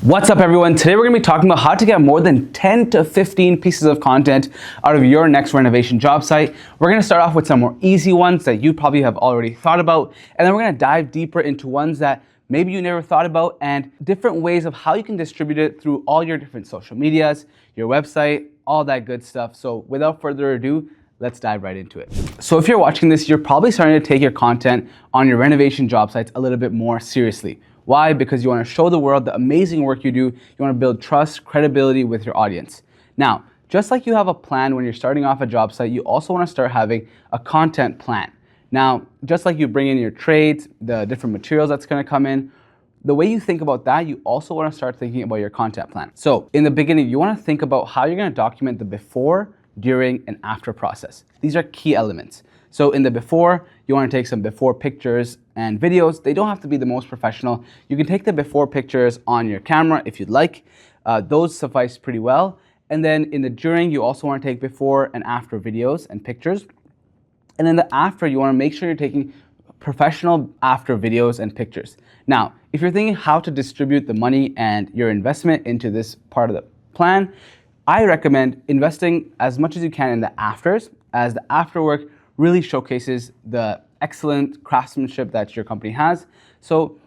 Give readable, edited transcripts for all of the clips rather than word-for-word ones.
What's up everyone? Today we're going to be talking about how to get more than 10 to 15 pieces of content out of your next renovation job site. We're going to start off with some more easy ones that you probably have already thought about, and then we're going to dive deeper into ones that maybe you never thought about and different ways of how you can distribute it through all your different social medias, your website, all that good stuff. So without further ado, let's dive right into it. So if you're watching this, you're probably starting to take your content on your renovation job sites a little bit more seriously. Why? Because you want to show the world the amazing work you do. You want to build trust, credibility with your audience. Now, just like you have a plan when you're starting off a job site, you also want to start having a content plan. Now, just like you bring in your trades, the different materials that's going to come in, the way you think about that, you also want to start thinking about your content plan. So in the beginning, you want to think about how you're going to document the before, during, and after process. These are key elements. So in the before, you want to take some before pictures and videos. They don't have to be the most professional. You can take the before pictures on your camera if you'd like. Those suffice pretty well. And then in the during, you also want to take before and after videos and pictures. And then the after, you want to make sure you're taking professional after videos and pictures. Now, if you're thinking how to distribute the money and your investment into this part of the plan, I recommend investing as much as you can in the afters, as the after work really showcases the excellent craftsmanship that your company has. So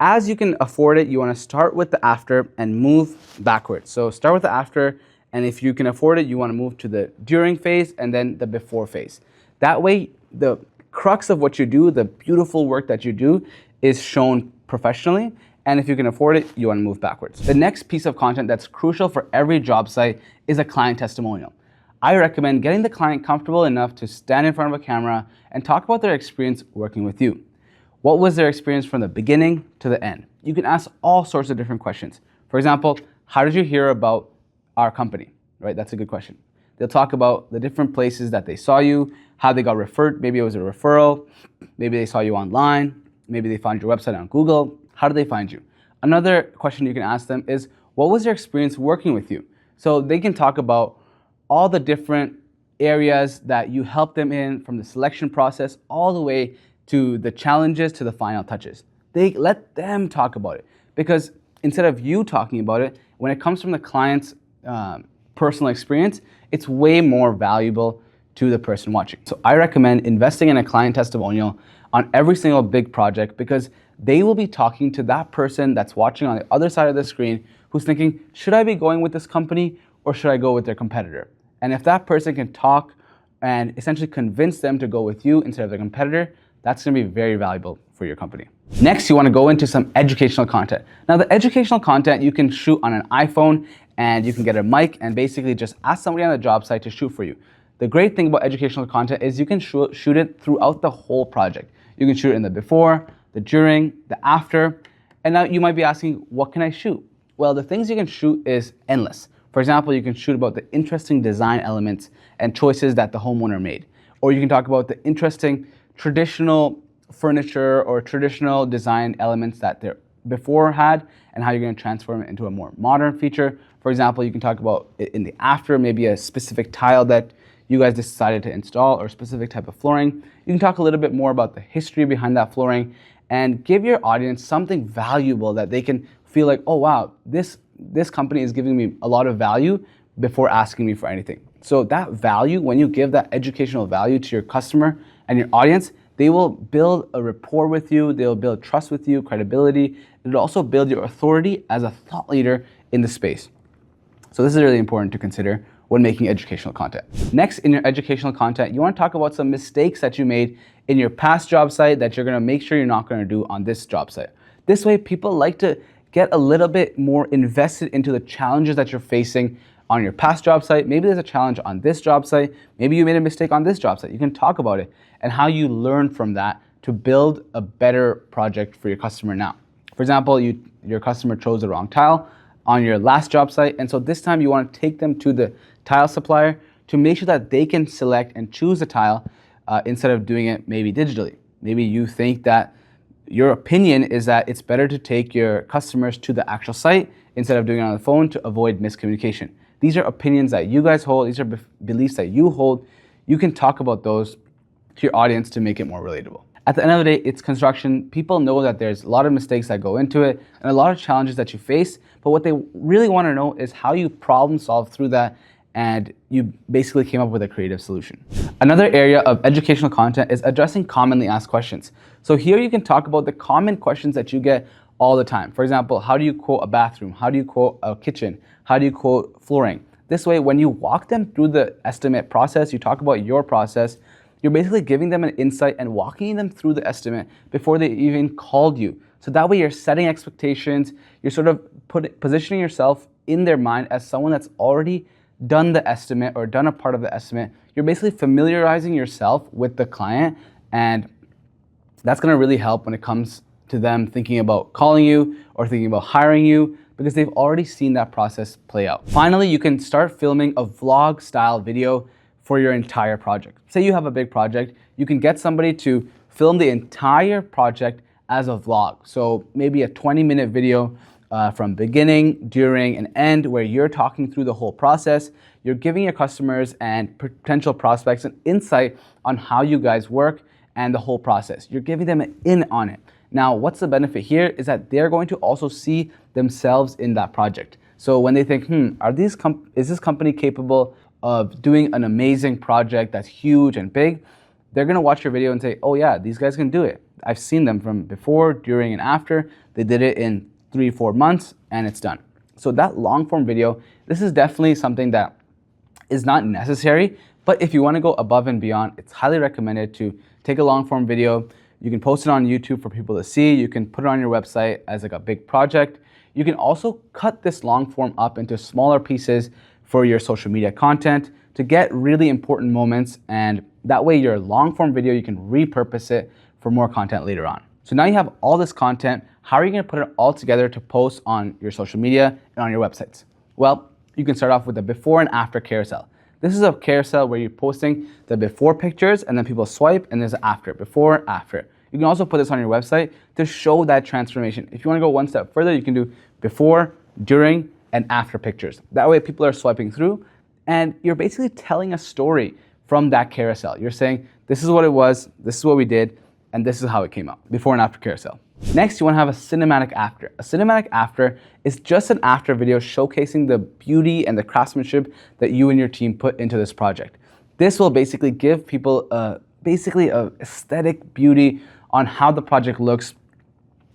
as you can afford it, you want to start with the after and move backwards. So start with the after, and if you can afford it, you want to move to the during phase and then the before phase. That way, the crux of what you do, the beautiful work that you do, is shown professionally. And if you can afford it, you want to move backwards. The next piece of content that's crucial for every job site is a client testimonial. I recommend getting the client comfortable enough to stand in front of a camera and talk about their experience working with you. What was their experience from the beginning to the end? You can ask all sorts of different questions. For example, how did you hear about our company? Right? That's a good question. They'll talk about the different places that they saw you, how they got referred. Maybe it was a referral. Maybe they saw you online. Maybe they found your website on Google. How did they find you? Another question you can ask them is, what was their experience working with you? So they can talk about all the different areas that you help them in, from the selection process all the way to the challenges to the final touches. They let them talk about it, because instead of you talking about it, when it comes from the client's personal experience, it's way more valuable to the person watching. So I recommend investing in a client testimonial on every single big project, because they will be talking to that person that's watching on the other side of the screen who's thinking, should I be going with this company or should I go with their competitor? And if that person can talk and essentially convince them to go with you instead of their competitor, that's going to be very valuable for your company. Next, you want to go into some educational content. Now, the educational content you can shoot on an iPhone, and you can get a mic and basically just ask somebody on the job site to shoot for you. The great thing about educational content is you can shoot it throughout the whole project. You can shoot it in the before, the during, the after. And now you might be asking, what can I shoot? Well, the things you can shoot is endless. For example, you can shoot about the interesting design elements and choices that the homeowner made. Or you can talk about the interesting traditional furniture or traditional design elements that they before had and how you're going to transform it into a more modern feature. For example, you can talk about in the after, maybe a specific tile that you guys decided to install or a specific type of flooring. You can talk a little bit more about the history behind that flooring and give your audience something valuable that they can feel like, oh wow, this company is giving me a lot of value before asking me for anything. So that value, when you give that educational value to your customer and your audience, they will build a rapport with you, they'll build trust with you, credibility. It'll also build your authority as a thought leader in the space. So this is really important to consider when making educational content. Next, in your educational content, you want to talk about some mistakes that you made in your past job site that you're going to make sure you're not going to do on this job site. This way, people like to get a little bit more invested into the challenges that you're facing on your past job site. Maybe there's a challenge on this job site. Maybe you made a mistake on this job site. You can talk about it and how you learn from that to build a better project for your customer now. For example, your customer chose the wrong tile on your last job site, and so this time you want to take them to the tile supplier to make sure that they can select and choose a tile instead of doing it maybe digitally. Maybe you think that your opinion is that it's better to take your customers to the actual site instead of doing it on the phone to avoid miscommunication. These are opinions that you guys hold. These are beliefs that you hold. You can talk about those to your audience to make it more relatable. At the end of the day, it's construction. People know that there's a lot of mistakes that go into it and a lot of challenges that you face, but what they really want to know is how you problem solve through that and you basically came up with a creative solution. Another area of educational content is addressing commonly asked questions. So here you can talk about the common questions that you get all the time. For example, how do you quote a bathroom? How do you quote a kitchen? How do you quote flooring? This way, when you walk them through the estimate process, you talk about your process, you're basically giving them an insight and walking them through the estimate before they even called you. So that way you're setting expectations, you're sort of positioning yourself in their mind as someone that's already done the estimate or done a part of the estimate. You're basically familiarizing yourself with the client, and that's gonna really help when it comes to them thinking about calling you or thinking about hiring you, because they've already seen that process play out. Finally, you can start filming a vlog style video for your entire project. Say you have a big project, you can get somebody to film the entire project as a vlog. So maybe a 20-minute video from beginning, during, and end, where you're talking through the whole process. You're giving your customers and potential prospects an insight on how you guys work and the whole process. You're giving them an in on it. Now, what's the benefit here is that they're going to also see themselves in that project. So when they think, is this company capable of doing an amazing project that's huge and big? They're gonna watch your video and say, oh yeah, these guys can do it. I've seen them from before, during, and after. They did it in 3-4 months and it's done. So that long form video, this is definitely something that is not necessary, but if you wanna go above and beyond, it's highly recommended to take a long form video. You can post it on YouTube for people to see. You can put it on your website as like a big project. You can also cut this long form up into smaller pieces for your social media content to get really important moments, and that way your long form video, you can repurpose it for more content later on. So now you have all this content. How are you gonna put it all together to post on your social media and on your websites? Well, you can start off with a before and after carousel. This is a carousel where you're posting the before pictures and then people swipe and there's an after, before, after. You can also put this on your website to show that transformation. If you wanna go one step further, you can do before, during, and after pictures. That way people are swiping through and you're basically telling a story from that carousel. You're saying, this is what it was, this is what we did, and this is how it came out, before and after carousel. Next, you wanna have a cinematic after. A cinematic after is just an after video showcasing the beauty and the craftsmanship that you and your team put into this project. This will basically give people basically a aesthetic beauty on how the project looks,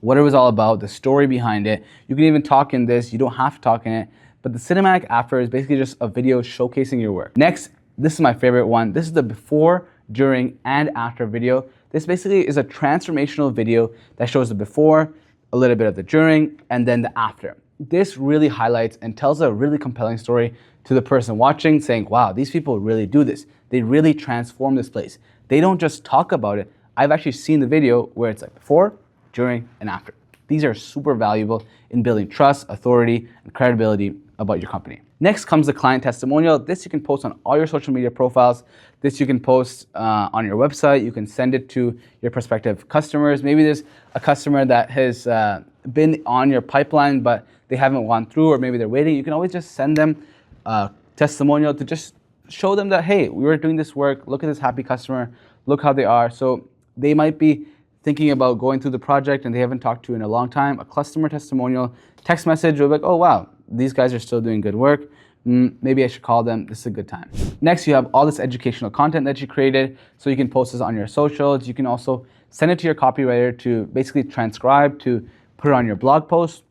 what it was all about, the story behind it. You can even talk in this, you don't have to talk in it, but the cinematic after is basically just a video showcasing your work. Next, this is my favorite one. This is the before, during, and after video. This basically is a transformational video that shows the before, a little bit of the during, and then the after. This really highlights and tells a really compelling story to the person watching, saying, wow, these people really do this. They really transform this place. They don't just talk about it. I've actually seen the video where it's like before, during, and after. These are super valuable in building trust, authority, and credibility about your company. Next comes the client testimonial. This you can post on all your social media profiles. This you can post on your website. You can send it to your prospective customers. Maybe there's a customer that has been on your pipeline, but they haven't gone through, or maybe they're waiting. You can always just send them a testimonial to just show them that, hey, we were doing this work. Look at this happy customer. Look how they are. So they might be thinking about going through the project and they haven't talked to you in a long time. A customer testimonial text message will be like, oh wow, these guys are still doing good work. Maybe I should call them. This is a good time. Next, you have all this educational content that you created. So you can post this on your socials. You can also send it to your copywriter to basically transcribe, to put it on your blog post.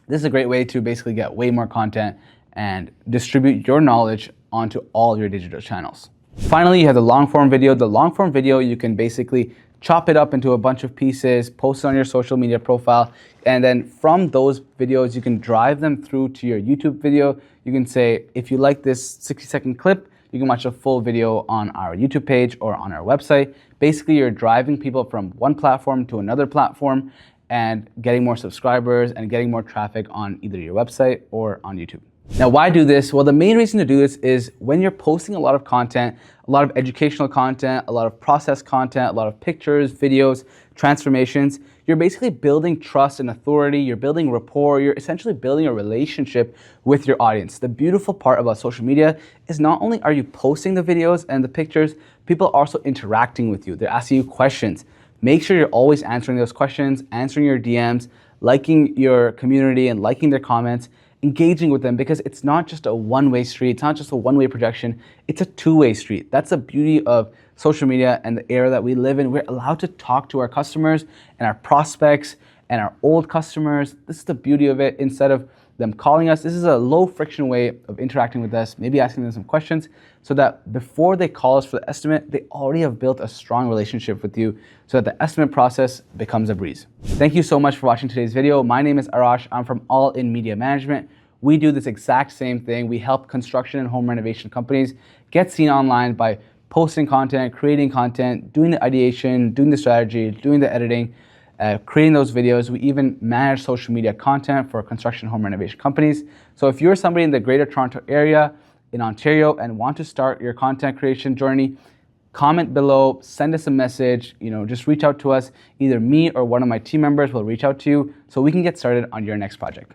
This is a great way to basically get way more content and distribute your knowledge onto all your digital channels. Finally, you have the long form video. The long form video, you can basically chop it up into a bunch of pieces, post it on your social media profile, and then from those videos, you can drive them through to your YouTube video. You can say, if you like this 60-second clip, you can watch a full video on our YouTube page or on our website. Basically, you're driving people from one platform to another platform and getting more subscribers and getting more traffic on either your website or on YouTube. Now, why do this? Well, the main reason to do this is when you're posting a lot of content, a lot of educational content, a lot of process content, a lot of pictures, videos, transformations, you're basically building trust and authority, you're building rapport, you're essentially building a relationship with your audience. The beautiful part about social media is not only are you posting the videos and the pictures, people are also interacting with you. They're asking you questions. make sure you're always answering those questions, answering your DMs, liking your community and liking their comments, engaging with them, because it's not just a one-way street. It's not just a one-way projection. It's a two-way street. That's the beauty of social media and the era that we live in. We're allowed to talk to our customers and our prospects and our old customers. This is the beauty of it. Instead of them calling us, this is a low friction way of interacting with us, maybe asking them some questions, so that before they call us for the estimate, they already have built a strong relationship with you, so that the estimate process becomes a breeze. Thank you so much for watching today's video. My name is Arash. I'm from All In Media Management. We do this exact same thing. We help construction and home renovation companies get seen online by posting content, creating content, doing the ideation, doing the strategy, doing the editing, creating those videos. We even manage social media content for construction home renovation companies. So if you're somebody in the Greater Toronto area in Ontario and want to start your content creation journey, comment below, send us a message, just reach out to us. Either me or one of my team members will reach out to you so we can get started on your next project.